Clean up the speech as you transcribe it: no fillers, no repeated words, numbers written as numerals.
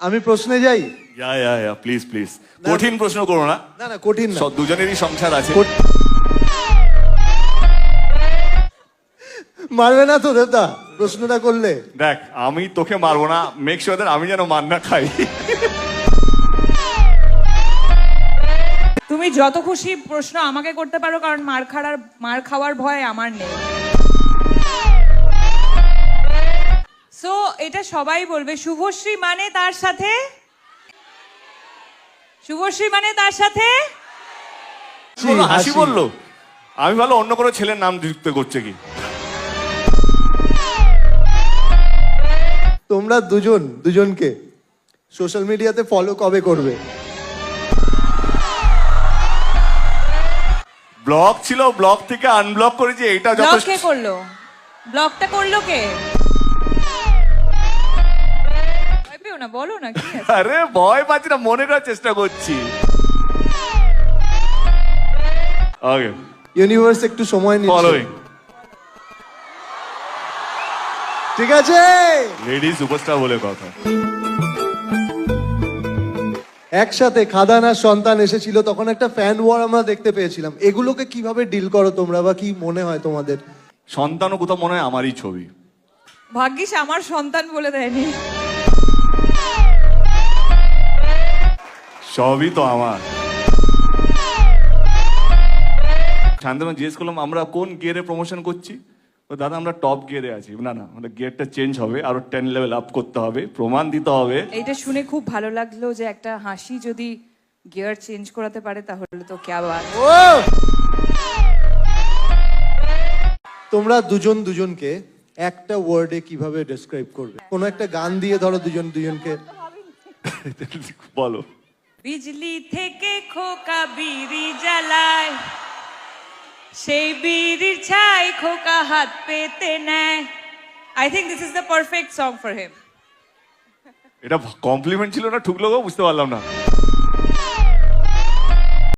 আমি প্রশ্নে যাই। প্লিজ প্লিজ, কঠিন প্রশ্ন করো না। না না কঠিন না, দুজনেরই সংসার আছে। মারবে না তো দেবদা প্রশ্নটা করলে? দেখ, আমি তোকে মারবো না, মেক শিওর দ্যাট আমি যেন মার না খাই। তুমি যত খুশি প্রশ্ন আমাকে করতে পারো, কারণ মার খাওয়ার ভয় আমার নেই। সো এটা সবাই বলবে, শুভশ্রী মানে তার সাথে, শুভশ্রী মানে তার সাথে হাসি বললো। আমি ভালো অন্য কোনো ছেলের নাম যুক্ত করছে কি। তোমরা দুজনকে সোশ্যাল মিডিয়াতে ফলো কবে করবে? ব্লক ছিল, ব্লক থেকে আনব্লক করেছি, এটা ব্লক যথেষ্ট। কে করলো? ব্লকটা করলো কে? ভয় পেও না, বলো না কি আছে? আরে ভয় পাচ্ছি না, মনে করার চেষ্টা করছি। ওকে, ইউনিভার্স একটু সময় নিচ্ছে। ফলোইং। ঠিক আছে, লেডি সুপারস্টার বলে কথা। একসাথে খাদান আর সন্তান এসেছিল, তখন একটা ফ্যান ওয়ার আমরা দেখতে পেয়েছিলাম। এগুলোকে কিভাবে ডিল করো তোমরা, বা কি মনে হয় তোমাদের? সন্তানও কোথাও মনে হয় আমারই ছবি। ভাগ্যিস আমার সন্তান বলে দেয়নি। সবই তো আমার। শান্তনু জিজ্ঞেস করলাম আমরা কোন গিয়ারে প্রমোশন করছি। তো দাদা আমরা টপ গিয়ারে আছি। না না, আমাদের গিয়ারটা চেঞ্জ হবে, আরো 10 লেভেল আপ করতে হবে, প্রমাণ দিতে হবে। এইটা শুনে খুব ভালো লাগলো যে একটা হাসি যদি গিয়ার চেঞ্জ করাতে পারে তাহলে তো ক্যা বাত। ও তোমরা দুজনকে একটা ওয়ার্ডে কিভাবে ডেসক্রাইব করবে? কোনো একটা গান দিয়ে ধরো দুজনকে। বলো। বিজলি থেকে খোকা বিড়ি জ্বালায়, সেই বিড়ির ছাই খোকা হাত পেতে নেয়। I think this is the perfect song for him. এটা কমপ্লিমেন্ট ছিল না ঠুকলো গো, বুঝতে পারলাম না।